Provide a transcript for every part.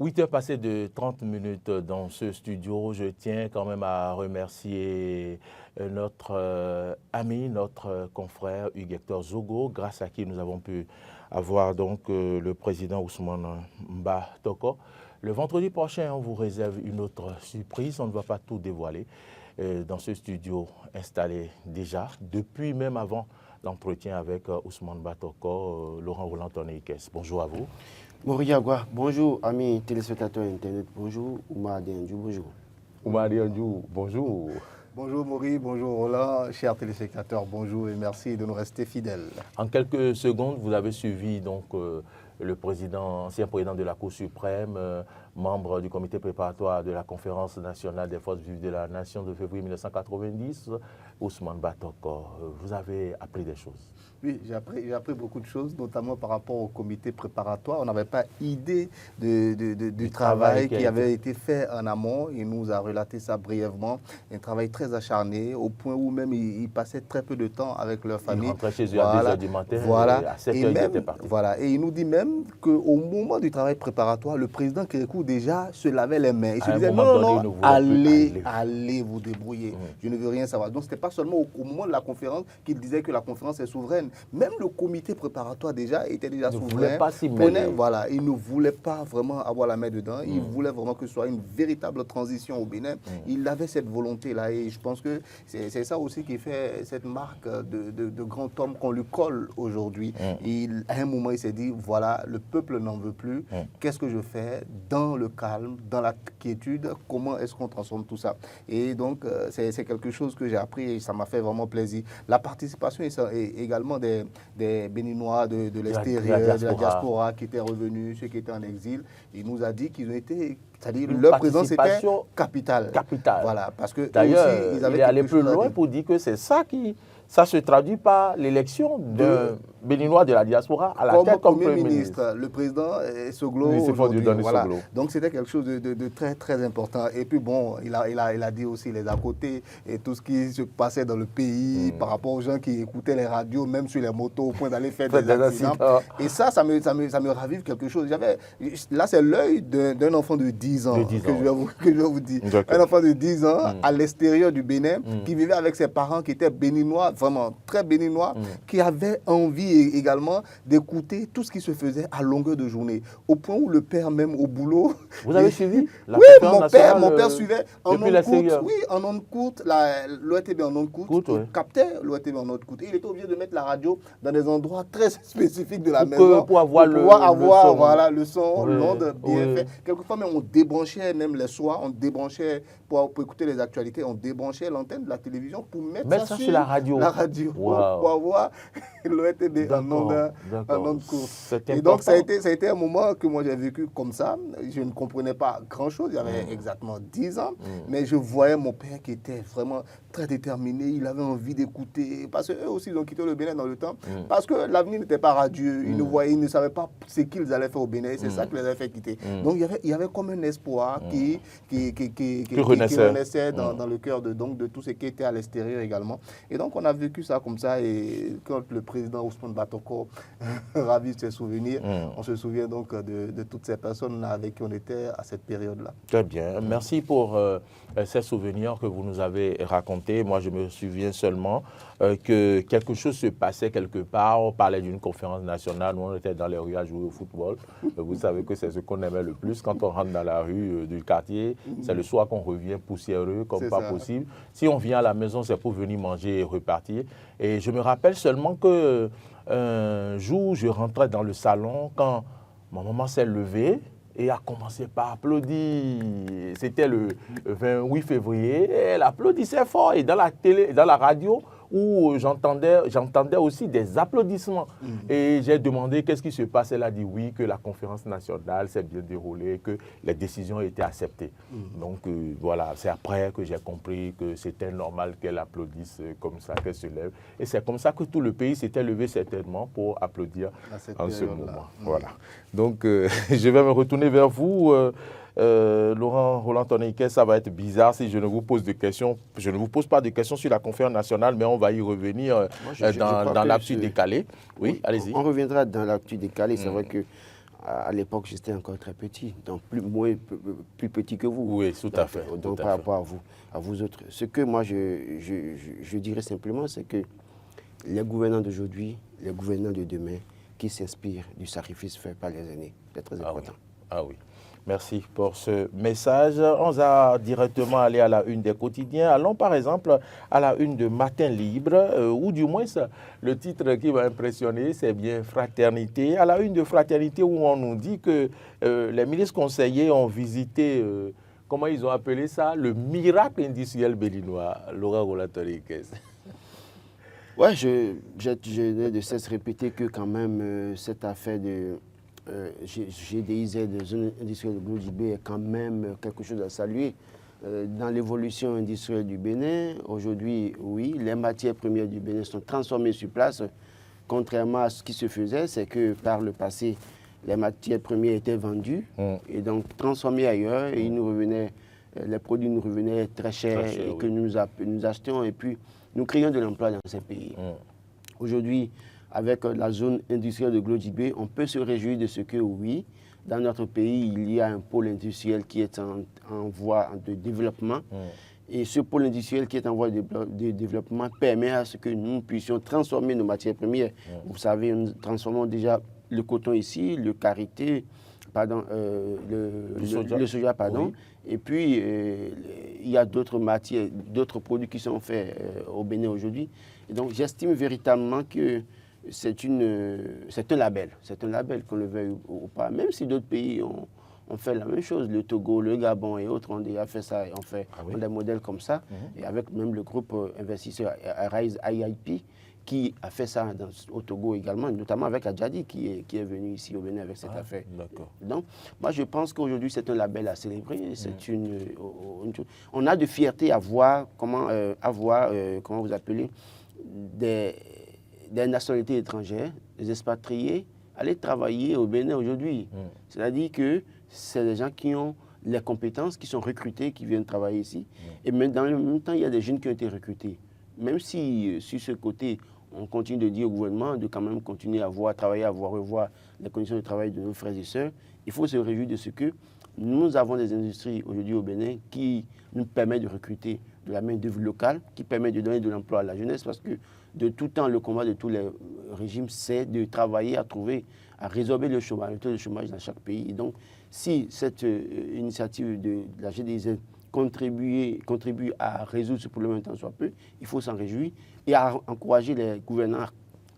8 heures passées de 30 minutes dans ce studio. Je tiens quand même à remercier notre ami, notre confrère Hugues Hector Zogo, grâce à qui nous avons pu avoir donc le président Ousmane Mba Toko. Le vendredi prochain, on vous réserve une autre surprise. On ne va pas tout dévoiler dans ce studio installé déjà, depuis même avant l'entretien avec Ousmane Mba Toko, Laurent Roland Tonneikes. Bonjour à vous. Moriagua, bonjour amis téléspectateurs internet, bonjour Oumar Diandjou, bonjour. Oumar Diandjou, bonjour. Bonjour Maurice, bonjour Roland, chers téléspectateurs, bonjour et merci de nous rester fidèles. En quelques secondes, vous avez suivi donc le ancien président de la Cour suprême, membre du comité préparatoire de la conférence nationale des forces vives de la nation de février 1990, Ousmane Mba Toko. Vous avez appris des choses. Oui, j'ai appris beaucoup de choses, notamment par rapport au comité préparatoire. On n'avait pas idée du travail qui avait été fait en amont. Il nous a relaté ça brièvement. Un travail très acharné, au point où même ils passaient très peu de temps avec leur famille. Ils rentraient chez eux à 2h du matin, et à 7h, ils étaient partis. Voilà, et il nous dit même qu'au moment du travail préparatoire, le président Kérékou déjà se lavait les mains. Il se disait non, allez vous débrouiller. Je ne veux rien savoir. Donc, ce n'était pas seulement au moment de la conférence qu'il disait que la conférence est souveraine. Même le comité préparatoire était déjà souverain. Il ne voulait pas s'y mêler. Voilà, il ne voulait pas vraiment avoir la main dedans. Il voulait vraiment que ce soit une véritable transition au Bénin. Il avait cette volonté-là et je pense que c'est ça aussi qui fait cette marque de grand homme qu'on lui colle aujourd'hui. À un moment, il s'est dit, voilà, le peuple n'en veut plus. Qu'est-ce que je fais dans le calme, dans la quiétude? Comment est-ce qu'on transforme tout ça? Et donc, c'est quelque chose que j'ai appris et ça m'a fait vraiment plaisir. La participation également des Béninois de l'extérieur, de la diaspora qui étaient revenus, ceux qui étaient en exil. Il nous a dit qu'ils ont été, c'est-à-dire leur présence était capitale. Voilà, parce que d'ailleurs, il est allé plus loin pour dire que c'est ça ça se traduit par l'élection de Béninois de la diaspora à la tête comme Premier ministre. Le président Soglo. Voilà. Donc c'était quelque chose de très très important. Et puis bon, il a dit aussi les à côté et tout ce qui se passait dans le pays par rapport aux gens qui écoutaient les radios, même sur les motos, au point d'aller faire des accidents. Et ça me ravive quelque chose. Là, c'est l'œil d'un enfant de 10 ans que je vais vous dire. Un enfant de 10 ans à l'extérieur du Bénin qui vivait avec ses parents qui étaient béninois, vraiment très béninois, qui avaient envie également d'écouter tout ce qui se faisait à longueur de journée. Au point où le père même au boulot... Vous avez suivi la mon père suivait en ondes courtes. Oui, en ondes courtes, l'ORTB en ondes courtes. Il captait l'ORTB en ondes courtes. Il était obligé de mettre la radio dans des endroits très spécifiques de la maison pour avoir le son, l'onde bien fait. Quelquefois même on débranchait même les soirs, on débranchait pour écouter les actualités, on débranchait l'antenne de la télévision pour mettre ça sur la radio. Pour avoir l'ORTB en ondes courtes. Et donc ça a été un moment que moi j'ai vécu comme ça. Je ne comprenais pas grand-chose, j'avais exactement 10 ans, mais je voyais mon père qui était vraiment très déterminé, il avait envie d'écouter, parce qu'eux aussi ils ont quitté le Bénin dans le temps, parce que l'avenir n'était pas radieux, ils ne savaient pas ce qu'ils allaient faire au Bénin, c'est ça qui les avait fait quitter. Donc il y avait comme un espoir qui renaissait dans le cœur de tout ce qui était à l'extérieur également. Et donc on a vécu ça comme ça, et quand le président Ousmane Mba Toko ravive ses souvenirs, on se souvient donc de toutes ces personnes avec qui on était à cette période-là. Très bien, merci pour ces souvenirs que vous nous avez racontés. Moi, je me souviens seulement que quelque chose se passait quelque part. On parlait d'une conférence nationale où on était dans les rues à jouer au football. Vous savez que c'est ce qu'on aimait le plus. Quand on rentre dans la rue du quartier, c'est le soir qu'on revient poussiéreux comme pas possible. Si on vient à la maison, c'est pour venir manger et repartir. Et je me rappelle seulement que un jour, je rentrais dans le salon quand ma maman s'est levée et a commencé par applaudir. C'était le 28 février, et elle applaudissait fort. Et dans la radio, où j'entendais aussi des applaudissements. Et j'ai demandé qu'est-ce qui se passe. Elle a dit oui, que la conférence nationale s'est bien déroulée, que les décisions étaient acceptées. Donc voilà, c'est après que j'ai compris que c'était normal qu'elle applaudisse comme ça, qu'elle se lève. Et c'est comme ça que tout le pays s'était levé certainement pour applaudir en ce moment. Voilà. Donc je vais me retourner vers vous. Laurent Roland Tonneikes, ça va être bizarre si je ne vous pose de questions. Je ne vous pose pas de questions sur la conférence nationale, mais on va y revenir dans l'actu décalé. Oui, allez-y. On reviendra dans l'actu décalé. C'est vrai que à l'époque, j'étais encore très petit, donc plus petit que vous. Oui, tout à fait. Donc par rapport à vous autres. Ce que moi, je dirais simplement, c'est que les gouvernants d'aujourd'hui, les gouvernants de demain, qui s'inspirent du sacrifice fait par les aînés. C'est très important. Ah oui. Merci pour ce message. On va directement aller à la une des quotidiens. Allons par exemple à la une de Matin Libre, ou du moins le titre qui m'a impressionné, c'est bien Fraternité. À la une de Fraternité où on nous dit que les ministres conseillers ont visité, comment ils ont appelé ça, le miracle industriel béninois. Laura Rolatoriquez. Ouais, je n'ai de cesse répéter que quand même cette affaire de GDIZ, de zone industrielle de Glodibé, est quand même quelque chose à saluer. Dans l'évolution industrielle du Bénin, aujourd'hui, oui, les matières premières du Bénin sont transformées sur place. Contrairement à ce qui se faisait, c'est que par le passé, les matières premières étaient vendues et donc transformées ailleurs et les produits nous revenaient très chers et que nous achetions et puis nous créons de l'emploi dans ces pays. Aujourd'hui, avec la zone industrielle de Glodibé, on peut se réjouir de ce que, oui, dans notre pays, il y a un pôle industriel qui est en voie de développement. Et ce pôle industriel qui est en voie de développement permet à ce que nous puissions transformer nos matières premières. Vous savez, nous transformons déjà le coton ici, le karité, le soja, pardon. Oui. Et puis, il y a d'autres matières, d'autres produits qui sont faits au Bénin aujourd'hui. Et donc, j'estime véritablement que c'est un label. C'est un label, qu'on le veuille ou pas. Même si d'autres pays ont fait la même chose, le Togo, le Gabon et autres ont déjà fait ça et ont des modèles comme ça. Et avec même le groupe investisseur Rise IIP qui a fait ça au Togo également, notamment avec Adjadi qui est venu ici au Bénin avec cette affaire. Donc, moi je pense qu'aujourd'hui c'est un label à célébrer. C'est on a de fierté à voir comment vous appelez, des nationalités étrangères, des expatriés, aller travailler au Bénin aujourd'hui. C'est-à-dire que c'est des gens qui ont les compétences, qui sont recrutés, qui viennent travailler ici. Et même dans le même temps, il y a des jeunes qui ont été recrutés. Même si, sur ce côté, on continue de dire au gouvernement de quand même continuer à travailler, à revoir les conditions de travail de nos frères et sœurs, il faut se réjouir de ce que nous avons des industries aujourd'hui au Bénin qui nous permettent de recruter de la main-d'œuvre locale, qui permettent de donner de l'emploi à la jeunesse, parce que de tout temps, le combat de tous les régimes, c'est de travailler à résorber le chômage, le taux de chômage dans chaque pays. Et donc, si cette initiative de la GDIZ contribue à résoudre ce problème un tant soit peu, il faut s'en réjouir et à encourager les gouvernants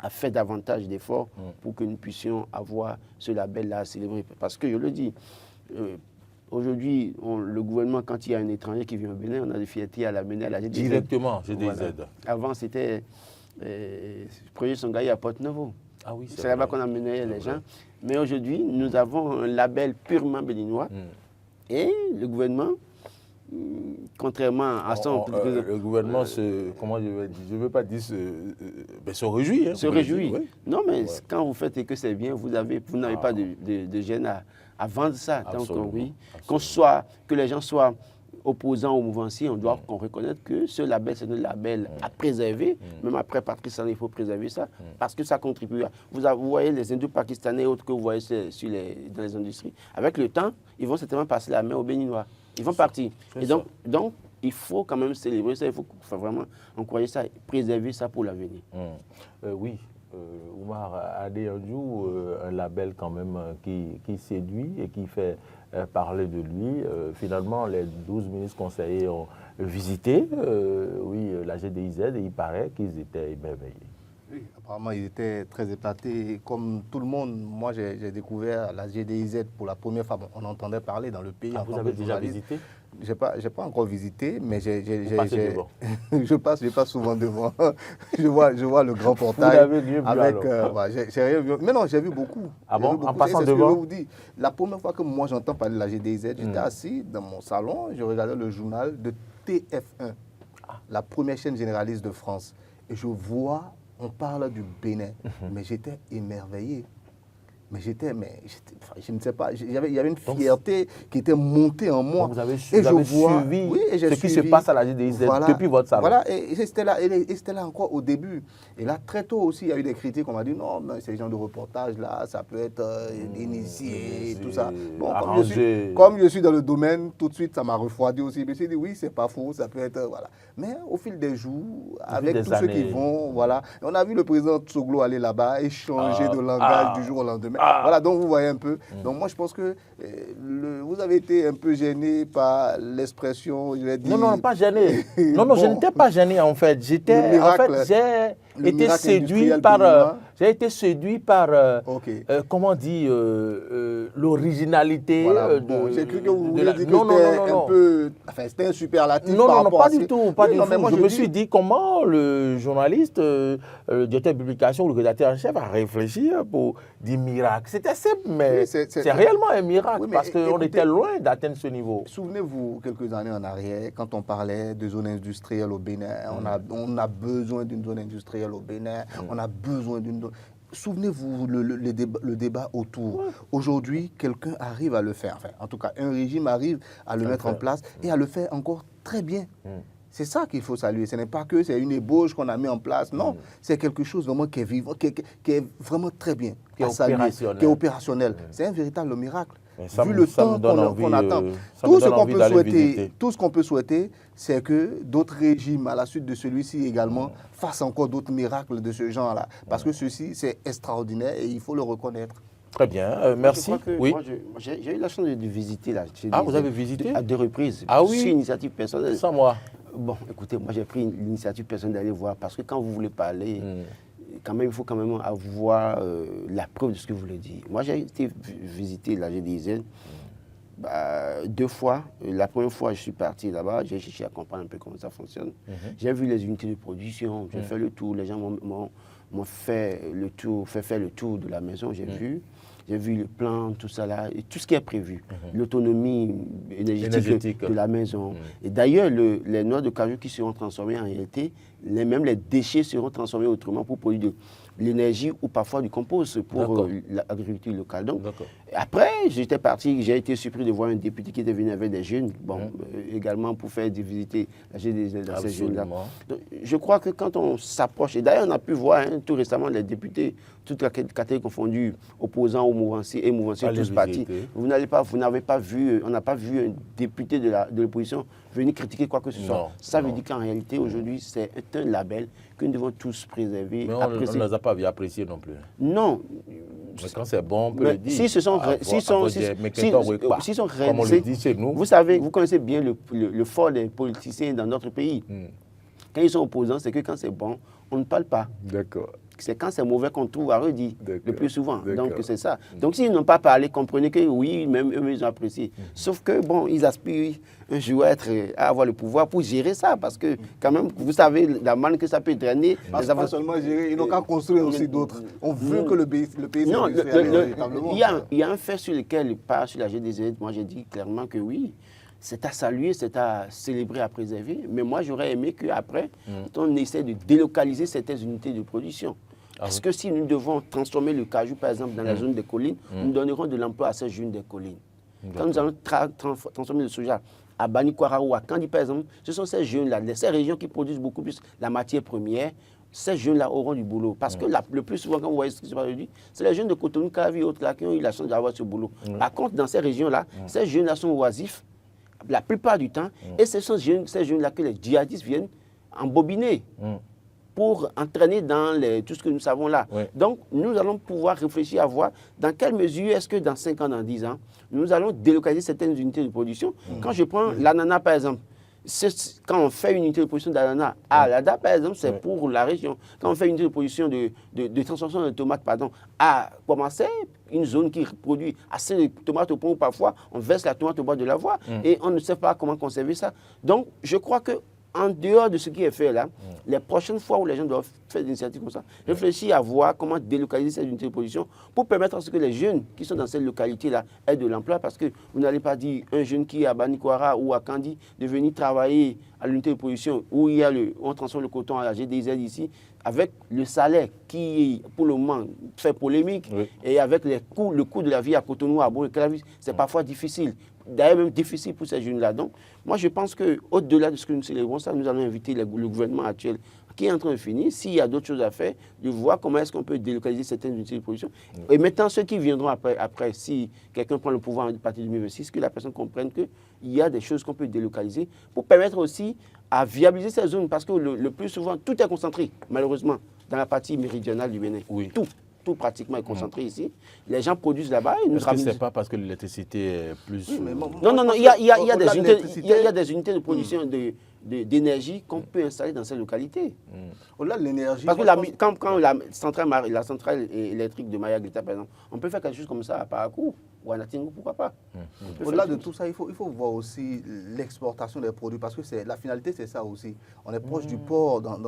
à faire davantage d'efforts pour que nous puissions avoir ce label-là à célébrer. Parce que, je le dis, aujourd'hui, le gouvernement, quand il y a un étranger qui vient au Bénin, on a des fiertés à l'amener à la GDIZ. Directement, GDIZ. Voilà. Avant, c'était projet Songaï à Porte-Nouveau. Ah oui, c'est là-bas qu'on amenait les gens. Mais aujourd'hui, nous avons un label purement béninois. Et le gouvernement, contrairement à son... le gouvernement comment je ne veux pas dire se réjouit. Hein, se réjouit. Oui. Non, mais quand vous faites et que c'est bien, vous n'avez pas de gêne à vendre ça. Absolument. Donc, oui, que les gens soient opposants au mouvement-ci, on doit qu'on reconnaisse que ce label, c'est un label à préserver. Même après Patrice Talon, il faut préserver ça, parce que ça contribue. Vous voyez les hindous pakistanais et autres que vous voyez dans les industries. Avec le temps, ils vont certainement passer la main aux Béninois. Ils vont partir. Et donc, il faut quand même célébrer ça, il faut vraiment encourager ça, préserver ça pour l'avenir. Oui. Oumar Adéanjou, un label quand même qui séduit et qui fait parler de lui. Finalement, les 12 ministres conseillers ont visité la GDIZ et il paraît qu'ils étaient émerveillés. Oui, apparemment, ils étaient très épatés. Comme tout le monde, moi, j'ai découvert la GDIZ pour la première fois. Bon, on entendait parler dans le pays. Vous avez déjà visité? Je n'ai pas encore visité, mais je passe souvent devant. je vois le grand portail. Vous l'avez mieux vu avec, j'ai rien vu. Mais non, j'ai vu beaucoup. Ah bon? En passant devant? Ce que je vous dis. La première fois que moi j'entends parler de la GDIZ, j'étais assis dans mon salon, je regardais le journal de TF1, la première chaîne généraliste de France. Et je vois, on parle du Bénin, mais j'étais émerveillé. Mais je ne sais pas, il y avait une fierté qui était montée en moi. Donc vous avez suivi ce qui se passe à la GDZ depuis votre salon. Voilà, et c'était là encore au début. Et là, très tôt aussi, il y a eu des critiques. On m'a dit non, mais ces gens de reportage là, ça peut être initié, tout ça. Bon, comme je suis dans le domaine, tout de suite, ça m'a refroidi aussi. Je me suis dit oui, c'est pas faux, ça peut être, voilà. Mais au fil des jours, avec tous ceux qui vont, voilà, on a vu le président Tsoglo aller là-bas et changer de langage du jour au lendemain. Voilà, donc vous voyez un peu. Donc moi, je pense que vous avez été un peu gêné par l'expression, je vais dire... Non, pas gêné. Non, je n'étais pas gêné en fait. J'ai été séduit par, comment on dit, l'originalité. Voilà, j'ai cru que vous vouliez dire que c'était un peu... Enfin, c'était un superlatif par rapport à... Non, pas du tout. Moi, je me suis dit comment le journaliste, le directeur de publication, le rédacteur en chef a réfléchi pour dire miracle. C'était simple, mais c'est réellement un miracle parce qu'on était loin d'atteindre ce niveau. Souvenez-vous, quelques années en arrière, quand on parlait de zone industrielle au Bénin, on a besoin d'une zone industrielle au Bénin, on a besoin d'une... Souvenez-vous le débat autour. Aujourd'hui, quelqu'un arrive à le faire. Enfin, en tout cas, un régime arrive à le mettre en place et à le faire encore très bien. C'est ça qu'il faut saluer. Ce n'est pas que c'est une ébauche qu'on a mis en place. Non, c'est quelque chose vraiment qui est vivant, qui est vraiment très bien, qui est opérationnel. C'est un véritable miracle. Vu le temps qu'on attend. Tout ce qu'on peut souhaiter, c'est que d'autres régimes, à la suite de celui-ci également, fassent encore d'autres miracles de ce genre-là. Parce que ceci, c'est extraordinaire et il faut le reconnaître. Très bien, merci. Oui. J'ai eu la chance de visiter là. Vous avez visité à 2 reprises. Ah oui. C'est une initiative personnelle. Sans moi. Bon, écoutez, moi j'ai pris l'initiative personnelle d'aller voir parce que quand vous voulez parler, il faut quand même avoir la preuve de ce que vous voulez dire. Moi j'ai été visiter la GDZ 2 fois. La première fois, je suis parti là-bas, j'ai cherché à comprendre un peu comment ça fonctionne. J'ai vu les unités de production, j'ai fait le tour, les gens m'ont fait faire le tour de la maison, j'ai vu. J'ai vu le plan, tout ça là, et tout ce qui est prévu. L'autonomie énergétique de la maison. Et d'ailleurs, les noix de cajou qui seront transformées en réalité, même les déchets seront transformés autrement pour produire de l'énergie ou parfois du compost pour l'agriculture locale. Donc, après, j'étais parti, j'ai été surpris de voir un député qui était venu avec des jeunes, également pour faire visiter la GDZ de ces jeunes-là. Je crois que quand on s'approche, et d'ailleurs on a pu voir tout récemment les députés, toute la catégorie confondue, opposants aux mouvanciers et mouvanciers, tous partis. On n'a pas vu un député de l'opposition venir critiquer quoi que ce soit. Ça veut dire qu'en réalité, aujourd'hui, c'est un label que nous devons tous préserver. Mais on ne les a pas vu apprécier non plus. Non. Mais quand c'est bon, on peut le dire. S'ils sont comme on le dit chez nous. Vous savez, vous connaissez bien le fort des politiciens dans notre pays. Quand ils sont opposants, c'est que quand c'est bon, on ne parle pas. D'accord. C'est quand c'est mauvais qu'on trouve à redire, le plus souvent. Donc, c'est ça. Donc, s'ils n'ont pas parlé, comprenez que oui, même eux, ils ont apprécié. Sauf que, bon, ils aspirent un jour à avoir le pouvoir pour gérer ça. Parce que, quand même, vous savez la manne que ça peut drainer. Pas seulement gérer, ils n'ont qu'à construire aussi d'autres. On veut que le pays non, il y a un fait sur lequel, pas sur la GDZ, moi j'ai dit clairement que oui. C'est à saluer, c'est à célébrer, à préserver. Mais moi, j'aurais aimé qu'après, on essaie de délocaliser certaines unités de production. Parce que si nous devons transformer le cajou, par exemple, dans la zone des collines, nous donnerons de l'emploi à ces jeunes des collines. Quand nous allons transformer le soja à Banikwara ou à Kandi, par exemple, ce sont ces jeunes-là, ces régions qui produisent beaucoup plus la matière première. Ces jeunes-là auront du boulot. Parce que le plus souvent, quand vous voyez ce qui se passe aujourd'hui, c'est les jeunes de Cotonou, Kavi et autres là, qui ont eu la chance d'avoir ce boulot. Par contre, dans ces régions-là, ces jeunes-là sont oisifs la plupart du temps, et ce sont ces jeunes-là que les djihadistes viennent embobiner pour entraîner dans tout ce que nous savons là. Donc, nous allons pouvoir réfléchir à voir dans quelle mesure est-ce que dans 5 ans, dans 10 ans, nous allons délocaliser certaines unités de production. Quand je prends l'ananas, par exemple, quand on fait une unité de production d'ananas à Alada, par exemple, c'est pour la région. Quand on fait une unité de production de transformation de tomates, à Commencer, une zone qui produit assez de tomates au point où parfois on verse la tomate au bord de la voie et on ne sait pas comment conserver ça. Donc, je crois que en dehors de ce qui est fait là, les prochaines fois où les gens doivent faire des initiatives comme ça, réfléchir à voir comment délocaliser ces unités de production pour permettre à ce que les jeunes qui sont dans cette localité-là aient de l'emploi, parce que vous n'allez pas dire un jeune qui est à Banikwara ou à Kandi de venir travailler à l'unité de production où on transforme le coton à GDZ ici, avec le salaire qui, pour le moment, fait polémique, et avec le coût de la vie à Cotonou, à Bourg-et-Clavis, c'est parfois difficile. D'ailleurs, même difficile pour ces jeunes-là. Donc, moi, je pense qu'au-delà de ce que nous célébrons, ça, nous allons inviter le gouvernement actuel qui est en train de finir, s'il y a d'autres choses à faire, de voir comment est-ce qu'on peut délocaliser certaines unités de production. Et maintenant, ceux qui viendront après si quelqu'un prend le pouvoir à partir de 2026, que la personne comprenne qu'il y a des choses qu'on peut délocaliser pour permettre aussi à viabiliser ces zones, parce que le plus souvent, tout est concentré, malheureusement, dans la partie méridionale du Bénin. Oui. Tout pratiquement est concentré ici. Les gens produisent là-bas et nous Est-ce que ce n'est pas parce que l'électricité est plus... Non, il y a des unités de production d'énergie qu'on peut installer dans ces localités. Au-delà de l'énergie... Parce que quand la centrale électrique de Mayaglita, par exemple, on peut faire quelque chose comme ça à Parakou ou à Natingo, pourquoi pas. Au-delà de tout ça, il faut voir aussi l'exportation des produits, parce que la finalité, c'est ça aussi. On est proche du port dans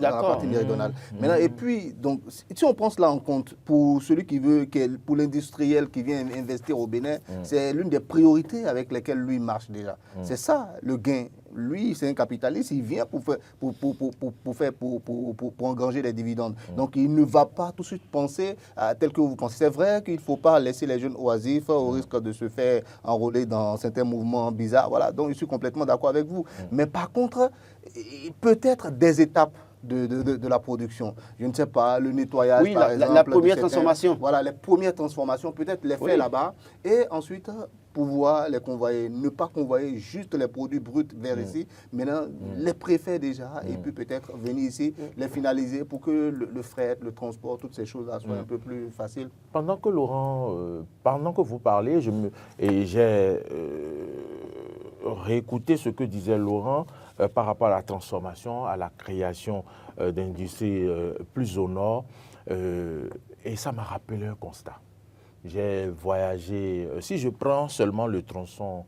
la partie méridionale. Maintenant, et puis, donc, si on prend cela en compte, pour celui qui veut, pour l'industriel qui vient investir au Bénin, c'est l'une des priorités avec lesquelles lui marche déjà. C'est ça, le gain. Lui, c'est un capitaliste, il vient pour engranger des dividendes. Donc, il ne va pas tout de suite penser tel que vous pensez. C'est vrai qu'il ne faut pas laisser les jeunes oisifs au risque de se faire enrôler dans certains mouvements bizarres. Voilà, donc je suis complètement d'accord avec vous. Mais par contre, peut-être des étapes de la production. Je ne sais pas, le nettoyage, par exemple. La première transformation. Voilà, les premières transformations, peut-être les faire là-bas. Et ensuite, pouvoir les convoyer. Ne pas convoyer juste les produits bruts vers ici. Maintenant, les préfets déjà, et puis peut-être venir ici, les finaliser pour que le fret, le transport, toutes ces choses-là soient un peu plus faciles. Pendant que Laurent, pendant que vous parlez, j'ai réécouté ce que disait Laurent par rapport à la transformation, à la création d'industries plus au nord. Et ça m'a rappelé un constat. J'ai voyagé, si je prends seulement le tronçon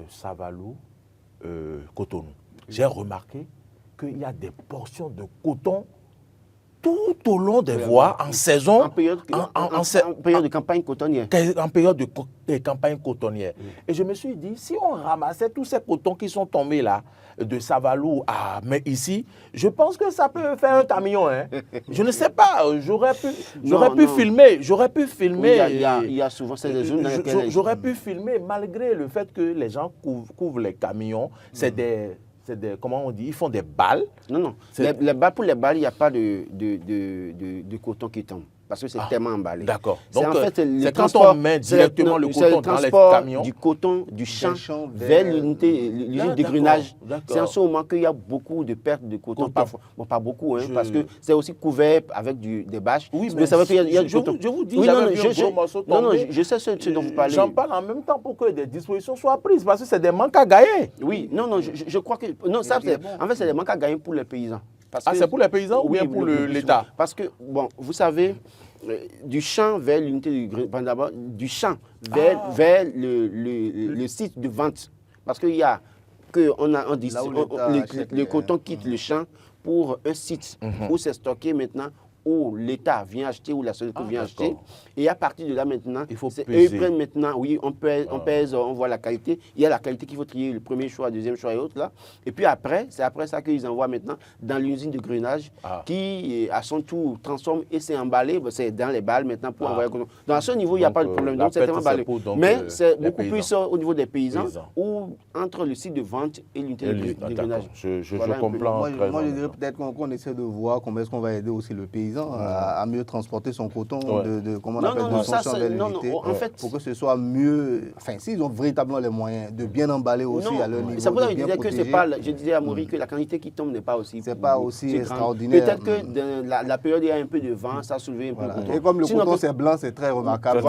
Savalou-Cotonou, j'ai remarqué qu'il y a des portions de coton tout au long des voies, en saison, en période de campagne cotonnière. En période de campagne cotonnière. Et je me suis dit, si on ramassait tous ces cotons qui sont tombés là, de Savalou mais ici, je pense que ça peut faire un camion. Hein. Je ne sais pas, j'aurais pu filmer. Il y a souvent ces zones dans lesquelles... J'aurais pu filmer, malgré le fait que les gens couvrent les camions. C'est des comment on dit, ils font des balles. Non. Pour les balles, il n'y a pas de coton qui tombe. Parce que c'est tellement emballé. D'accord. Donc, en fait, c'est quand on met directement le coton dans les camions. Du coton, du champ vers l'usine de grunage. C'est en ce moment qu'il y a beaucoup de pertes de coton. Parfois, bon, pas beaucoup, hein, parce que c'est aussi couvert avec des bâches. Oui, mais ça veut dire qu'il y a du coton. Je vous dis, je sais ce dont vous parlez. J'en parle en même temps pour que des dispositions soient prises, parce que c'est des manques à gagner. Oui, je crois que... Non, ça, en fait, c'est des manques à gagner pour les paysans. C'est pour les paysans ou bien pour l'État? Parce que, bon, vous savez, du champ vers l'unité du champ vers le site de vente. Parce qu'il y a le coton quitte le champ pour un site où c'est stocké maintenant, où l'État vient acheter, où la société vient acheter. Et à partir de là maintenant, il faut peser. Eux prennent maintenant, oui, on pèse, on voit la qualité. Il y a la qualité qu'il faut trier, le premier choix, le deuxième choix et autres là. Et puis après, c'est après ça qu'ils envoient maintenant dans l'usine de grunage qui, à son tour, transforme et c'est emballé. C'est dans les balles maintenant pour envoyer. Donc à ce niveau, il n'y a pas de problème. Donc c'est emballé. Mais c'est beaucoup plus au niveau des paysans ou entre le site de vente et l'unité de grunage. Je comprends. Moi, je dirais peut-être qu'on essaie de voir comment est-ce qu'on va aider aussi le paysan à mieux transporter son coton comment on appelle, de son champ vers l'unité, pour que ce soit mieux, enfin s'ils ont véritablement les moyens de bien emballer aussi à leur niveau. C'est pour ça que je disais à Maurice que la quantité qui tombe n'est pas aussi extraordinaire. Peut-être que dans la période il y a un peu de vent, ça a soulevé un peu le coton. Et comme le coton c'est blanc, c'est très remarquable.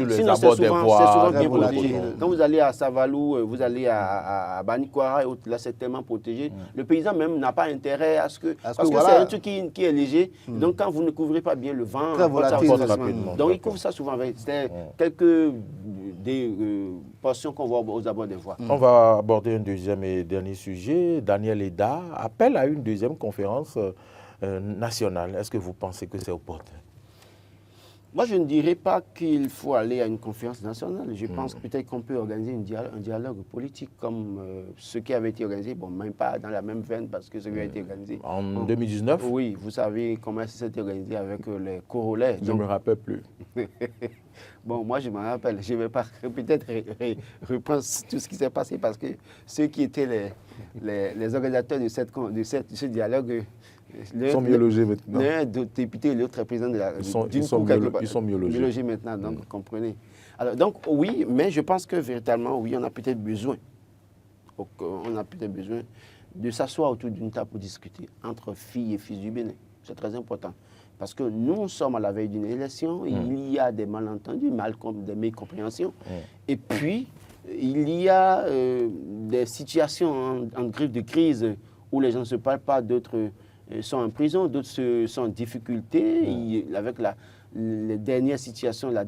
Sinon c'est souvent bien protégé. Quand vous allez à Savalou, vous allez à Banikwara et autres, là c'est tellement protégé. Le paysan même n'a pas intérêt à ce que... Parce que c'est un truc qui est léger. Donc quand vous ne couvrez pas bien le vent, très volatile. Donc il couvre ça souvent avec quelques des portions qu'on voit aux abords des voies. On va aborder un deuxième et dernier sujet. Daniel Eda appelle à une deuxième conférence nationale. Est-ce que vous pensez que c'est opportun? Moi, je ne dirais pas qu'il faut aller à une conférence nationale. Je pense peut-être qu'on peut organiser un dialogue politique comme ce qui avait été organisé, bon, même pas dans la même veine parce que ce qui a été organisé. En 2019? Oui, vous savez comment ça s'est organisé avec les corollaires. Je ne me rappelle plus. Bon, moi, je me rappelle. Je ne vais pas peut-être reprendre tout ce qui s'est passé parce que ceux qui étaient les organisateurs de ce dialogue, ils sont mieux logés maintenant. L'un est député et l'autre est président de la... Ils sont mieux logés. Maintenant, donc vous comprenez. Alors, donc oui, mais je pense que véritablement, oui, on a peut-être besoin de s'asseoir autour d'une table pour discuter entre filles et fils du Bénin. C'est très important. Parce que nous sommes à la veille d'une élection, il y a des malentendus, des mécompréhensions. Et puis, il y a des situations en griffe de crise où les gens ne se parlent pas, d'autres sont en prison, d'autres sont en difficulté. Avec les dernières situations, les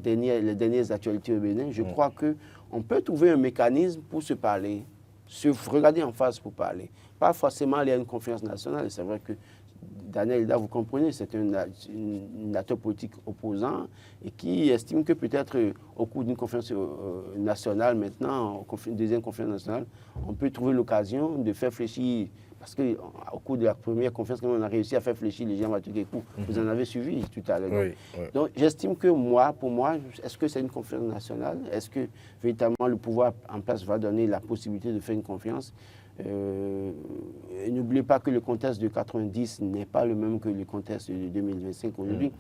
dernières actualités au Bénin, je crois qu'on peut trouver un mécanisme pour se parler, se regarder en face pour parler. Pas forcément aller à une conférence nationale. C'est vrai que Daniel Eda, vous comprenez, c'est un acteur politique opposant et qui estime que peut-être au cours d'une conférence nationale, maintenant, une deuxième conférence nationale, on peut trouver l'occasion de faire fléchir, parce qu'au cours de la première conférence, on a réussi à faire fléchir les gens à Toukékou. Vous en avez suivi tout à l'heure. Oui. Donc, j'estime que pour moi, est-ce que c'est une conférence nationale? Est-ce que véritablement le pouvoir en place va donner la possibilité de faire une conférence? N'oubliez pas que le contexte de 90 n'est pas le même que le contexte de 2025 aujourd'hui.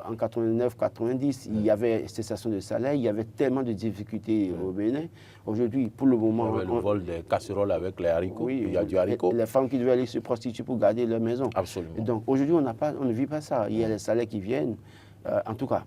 En 89-90, il y avait cessation de salaire, il y avait tellement de difficultés au Bénin. Aujourd'hui, pour le moment... Il y avait le vol des casseroles avec les haricots. Oui, il y a du haricot. Les femmes qui devaient aller se prostituer pour garder leur maison. Absolument. Et donc aujourd'hui, on ne vit pas ça. Il y a les salaires qui viennent. En tout cas,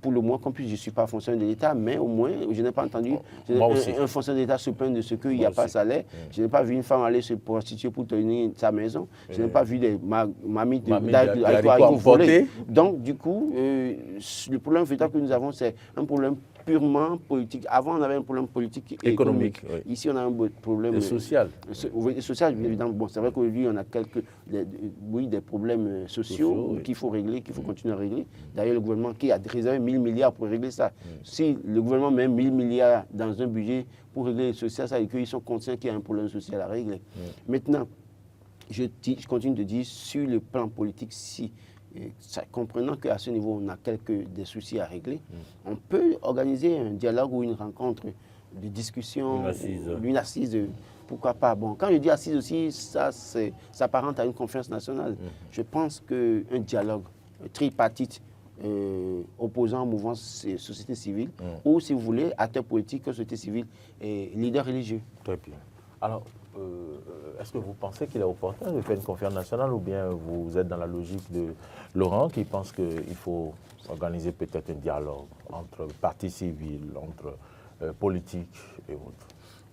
pour le moins, je ne suis pas fonctionnaire de l'État, mais au moins, je n'ai pas entendu un fonctionnaire de l'État se plaindre de ce qu'il n'y a pas de salaire. Je n'ai pas vu une femme aller se prostituer pour tenir sa maison. Je n'ai pas vu des mamies de voler. Donc, du coup, le problème véritable que nous avons, c'est un problème purement politique. Avant, on avait un problème politique et économique. Oui. Ici, on a un problème social. Social, évidemment. Bon, c'est vrai qu'aujourd'hui, on a des problèmes sociaux qu'il faut régler, qu'il faut continuer à régler. D'ailleurs, le gouvernement qui a réservé 1000 milliards pour régler ça. Si le gouvernement met 1000 milliards dans un budget pour régler le social, ça veut dire qu'ils sont conscients qu'il y a un problème social à régler. Maintenant, je continue de dire, sur le plan politique, comprenant qu'à ce niveau, on a des soucis à régler, on peut organiser un dialogue ou une rencontre de discussion, une assise, pourquoi pas. Bon, quand je dis assise aussi, ça s'apparente à une conférence nationale. Je pense qu'un dialogue tripartite opposant au mouvement société civile, ou si vous voulez, acteurs politiques, société civile et leaders religieux. Très bien. Alors, est-ce que vous pensez qu'il est opportun de faire une conférence nationale ou bien vous êtes dans la logique de Laurent qui pense qu'il faut organiser peut-être un dialogue entre partis civils, entre politiques et autres?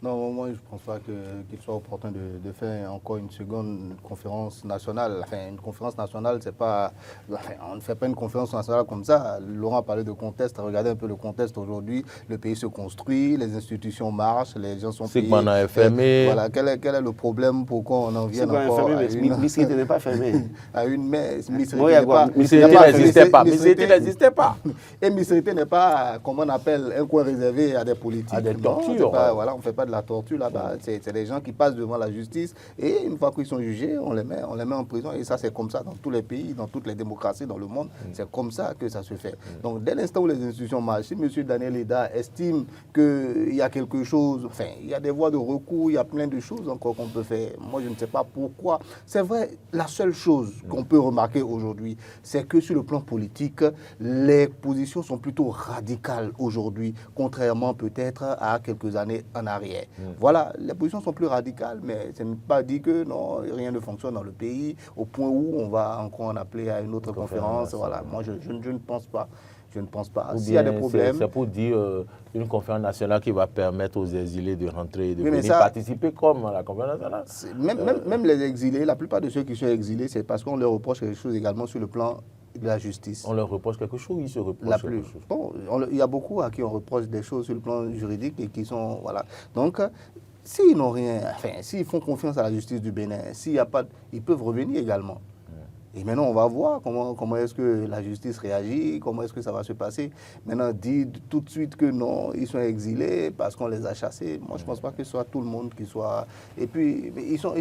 Non, moi, je ne pense pas qu'il soit opportun de faire encore une seconde conférence nationale. Enfin, une conférence nationale, c'est pas... Enfin, on ne fait pas une conférence nationale comme ça. Laurent a parlé de contexte. Regardez un peu le contexte aujourd'hui. Le pays se construit, les institutions marchent, les gens sont payés. Sigma a fermé. Voilà, quel est le problème pour qu'on en vienne encore à une... Misrité n'est pas fermée. À une... Misrité n'existait pas. Misrité n'existait pas. Et Misrité n'est pas, comme on appelle, un coin réservé à des politiques. À des tortures. Voilà, on ne fait pas de la torture là-bas. C'est des gens qui passent devant la justice et une fois qu'ils sont jugés, on les met en prison. Et ça, c'est comme ça dans tous les pays, dans toutes les démocraties dans le monde. C'est comme ça que ça se fait. Donc, dès l'instant où les institutions marchent, si M. Daniel Eda estime qu'il y a quelque chose, enfin, il y a des voies de recours, il y a plein de choses encore qu'on peut faire. Moi, je ne sais pas pourquoi. C'est vrai, la seule chose qu'on peut remarquer aujourd'hui, c'est que sur le plan politique, les positions sont plutôt radicales aujourd'hui, contrairement peut-être à quelques années en arrière. Voilà, les positions sont plus radicales, mais ce n'est pas dit que non, rien ne fonctionne dans le pays, au point où on va encore en appeler à une autre conférence. Voilà, moi je ne pense pas. Je ne pense pas. S'il y a des problèmes... C'est pour dire une conférence nationale qui va permettre aux exilés de rentrer et de venir participer comme à la conférence nationale. Même les exilés, la plupart de ceux qui sont exilés, c'est parce qu'on leur reproche quelque chose également sur le plan de la justice. On leur reproche quelque chose, ils se reprochent La quelque plus. chose. Bon, il y a beaucoup à qui on reproche des choses sur le plan juridique et qui sont... Voilà. Donc, s'ils n'ont rien... Enfin, s'ils font confiance à la justice du Bénin, s'il y a pas... Ils peuvent revenir également. Et maintenant, on va voir comment est-ce que la justice réagit, comment est-ce que ça va se passer. Maintenant, dire tout de suite que non, ils sont exilés parce qu'on les a chassés, moi, je ne pense pas que ce soit tout le monde qui soit... Et puis, ils sont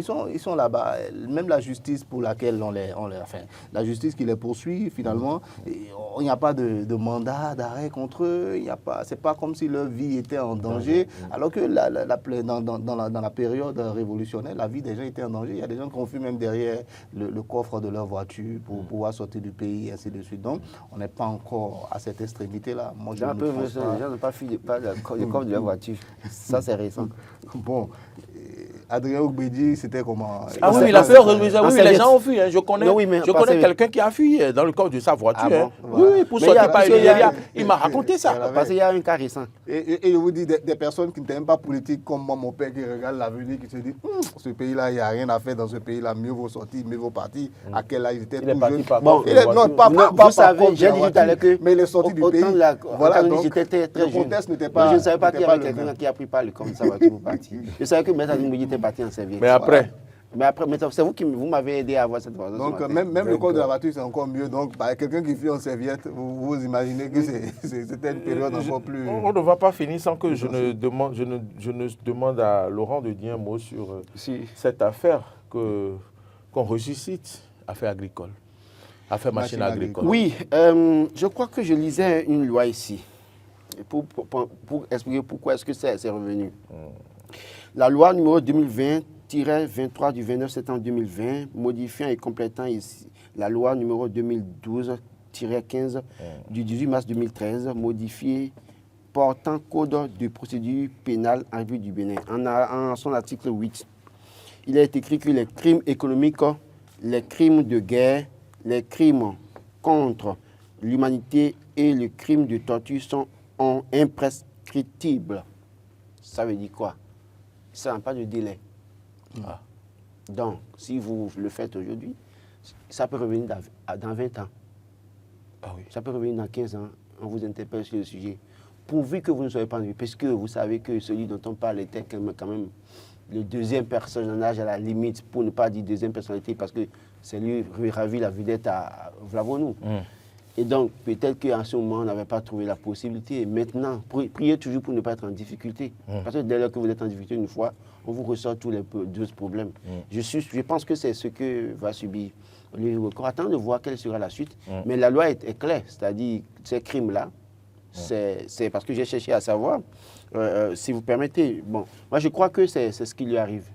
là-bas. Même la justice pour laquelle enfin, la justice qui les poursuit, finalement, il n'y a pas de mandat d'arrêt contre eux. C'est pas comme si leur vie était en danger. Alors que dans la période révolutionnaire, la vie des gens était en danger. Il y a des gens qui ont fui même derrière le coffre de leur voiture pour pouvoir sortir du pays, et ainsi de suite. Donc, on n'est pas encore à cette extrémité-là. Moi, Les gens n'ont pas fui le coffre de leur voiture. Ça, c'est récent. Bon, Adrien Ougbédi, c'était comment? Ah oui, il a fait oui, les gens ont fui. Hein. Je connais quelqu'un qui a fui dans le coffre de sa voiture. Ah hein. bon, voilà. Oui, pour sortir par Nigeria. Il m'a raconté ça. Parce qu'il y a un cas récent. Et je vous dis, des personnes qui n'étaient même pas politiques, comme moi, mon père, qui regarde l'avenir, qui se dit, ce pays-là, il n'y a rien à faire dans ce pays-là, mieux vaut sortir, mieux vaut partir. À quel âge il était tout jeune. Bon, vous savez, j'ai dit tout à l'heure que mais il est sorti du pays. Voilà, donc j'étais très jeune. Moi, je ne savais pas qu'il y avait quelqu'un qui a pris par le coffre de sa voiture pour partir. Je savais que M. Ougbédi était parti en serviette. Mais après, c'est vous qui m'avez aidé à avoir cette voiture. Donc, même le code de la voiture, c'est encore mieux. Donc, quelqu'un qui fuit en serviette, vous imaginez que c'était une période encore plus... On ne va pas finir sans que je ne demande à Laurent de dire un mot sur cette affaire qu'on ressuscite, affaire agricole, affaire machine agricole. Oui, je crois que je lisais une loi ici pour expliquer pourquoi est-ce que c'est revenu. La loi numéro 2020-23 du 29 septembre 2020, modifiant et complétant ici la loi numéro 2012-15 du 18 mars 2013, modifiée portant code de procédure pénale en République du Bénin. En son article 8, il est écrit que les crimes économiques, les crimes de guerre, les crimes contre l'humanité et les crimes de torture sont imprescriptibles. Ça veut dire quoi? Ça n'a pas de délai. Donc, si vous le faites aujourd'hui, ça peut revenir dans 20 ans. Ça peut revenir dans 15 ans. On vous interpelle sur le sujet. Pourvu que vous ne soyez pas en vie, parce que vous savez que celui dont on parle était quand même le deuxième personnage à la limite, pour ne pas dire deuxième personnalité, parce que c'est lui qui ravit la vedette à Vlavonou. Et donc, peut-être qu'en ce moment, on n'avait pas trouvé la possibilité. Maintenant, priez toujours pour ne pas être en difficulté. Parce que dès lors que vous êtes en difficulté une fois, on vous ressort tous les deux problèmes. Je pense que c'est ce que va subir le recours. Attendons de voir quelle sera la suite. Mais la loi est claire, c'est-à-dire ces crimes-là, c'est parce que j'ai cherché à savoir, si vous permettez. Bon, moi, je crois que c'est ce qui lui arrive.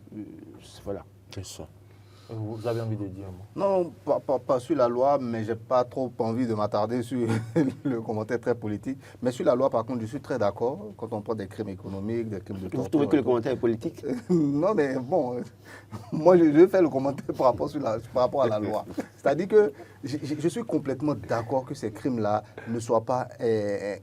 Voilà. C'est ça. Vous avez envie de dire un mot? Non, pas sur la loi, mais je n'ai pas trop envie de m'attarder sur le commentaire très politique. Mais sur la loi, par contre, je suis très d'accord quand on parle des crimes économiques, des crimes de torture. Vous trouvez que le commentaire est politique? Non, mais bon, moi, je vais faire le commentaire par rapport à la loi. C'est-à-dire que je suis complètement d'accord que ces crimes-là ne soient pas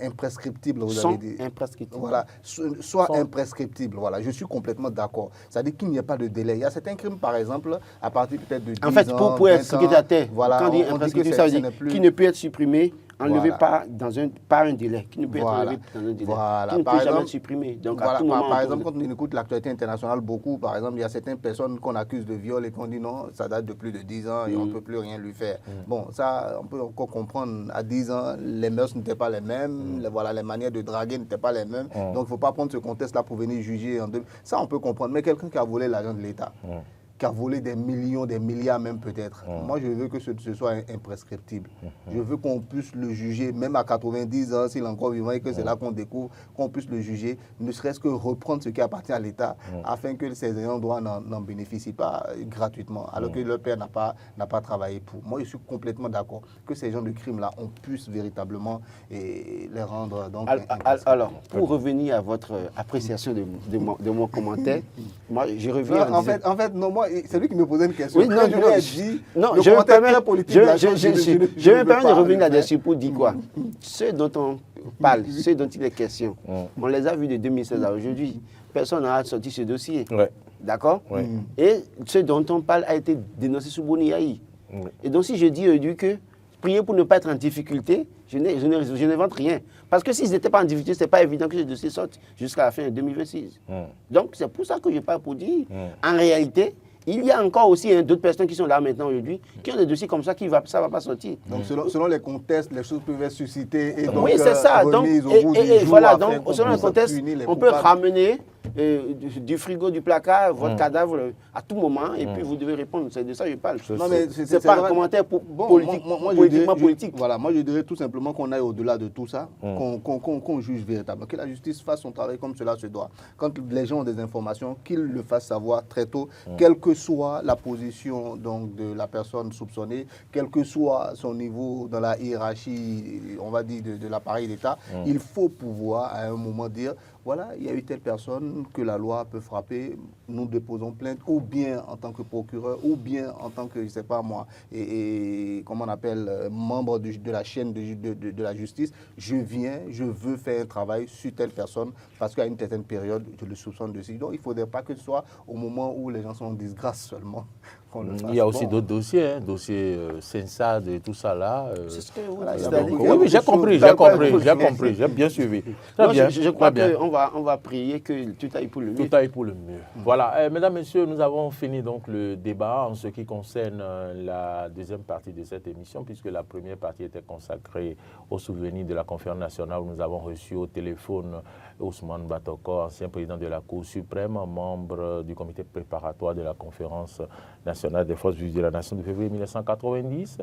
imprescriptibles. Vous avez dit. Imprescriptibles. Voilà, soit imprescriptibles. Voilà, je suis complètement d'accord. C'est-à-dire qu'il n'y a pas de délai. Il y a certains crimes, par exemple, à partir peut-être de 10 ans, en fait, pour expliquer ta tête, voilà, quand on dit imprescriptible, ça veut dire qui ne peut être supprimé, enlevé par un délai, qui ne peut être enlevé dans un délai, qui ne peut jamais être supprimé. Donc, à tout moment, par exemple, quand on écoute l'actualité internationale, beaucoup, par exemple, il y a certaines personnes qu'on accuse de viol et qu'on dit non, ça date de plus de 10 ans et on ne peut plus rien lui faire. Bon, ça, on peut encore comprendre. À 10 ans, les mœurs n'étaient pas les mêmes, les manières de draguer n'étaient pas les mêmes. Donc, il ne faut pas prendre ce contexte-là pour venir juger. Ça, on peut comprendre. Mais quelqu'un qui a volé l'argent de l'État, qui a volé des millions, des milliards même peut-être. Moi, je veux que ce soit imprescriptible. Je veux qu'on puisse le juger, même à 90 ans, s'il est encore vivant et que c'est là qu'on découvre, qu'on puisse le juger, ne serait-ce que reprendre ce qui appartient à l'État, afin que ces ayants droit n'en bénéficient pas gratuitement, alors que leur père n'a pas travaillé pour. Moi, je suis complètement d'accord que ces gens de crimes-là, on puisse véritablement les rendre... Donc, alors, pour revenir à votre appréciation de mon commentaire, moi, je reviens en fait, non, moi, c'est lui qui me posait une question. Oui, non, je me permets de revenir là-dessus pour dire quoi? Ceux dont on parle, ceux dont il est question, on les a vus de 2016 à aujourd'hui. Personne n'a sorti ce dossier. D'accord? Et ceux dont on parle a été dénoncé sous Boni Yahi. Et donc, si je dis que prier pour ne pas être en difficulté, je n'invente rien. Parce que s'ils n'étaient pas en difficulté, ce n'est pas évident que ces dossiers sortent jusqu'à la fin de 2026. Donc, c'est pour ça que je parle pour dire, en réalité, il y a encore aussi d'autres personnes qui sont là maintenant aujourd'hui, qui ont des dossiers comme ça, ça ne va pas sortir. Donc, selon les contextes, les choses peuvent être suscitées et donc oui, c'est ça. Donc, voilà, donc, selon les contextes, on peut ramener du frigo, du placard, votre cadavre à tout moment, et puis vous devez répondre. C'est de ça que je parle. Non, mais c'est pas un commentaire politiquement politique. Voilà, moi je dirais tout simplement qu'on aille au-delà de tout ça, qu'on juge véritablement, que la justice fasse son travail comme cela se doit. Quand les gens ont des informations, qu'ils le fassent savoir très tôt, quelle que soit la position donc, de la personne soupçonnée, quel que soit son niveau dans la hiérarchie, on va dire, de l'appareil d'État, il faut pouvoir à un moment dire, voilà, il y a eu telle personne que la loi peut frapper, nous déposons plainte, ou bien en tant que procureur, ou bien en tant que, je ne sais pas moi, et comment on appelle, membre de la chaîne de la justice, je viens, je veux faire un travail sur telle personne, parce qu'à une certaine période, je le soupçonne de ceci. Donc, il ne faudrait pas que ce soit au moment où les gens sont en disgrâce seulement. Il y a aussi d'autres dossiers, dossiers Sensad et tout ça là. C'est ce que vous oui, j'ai compris, j'ai bien suivi. Très bien. Je crois qu'on va prier que tout aille pour le mieux. Tout aille pour le mieux. Voilà, mesdames, messieurs, nous avons fini donc le débat en ce qui concerne la deuxième partie de cette émission, puisque la première partie était consacrée au souvenir de la conférence nationale où nous avons reçu au téléphone Ousmane Batoko, ancien président de la Cour suprême, membre du comité préparatoire de la conférence nationale des forces vives de la nation de février 1990.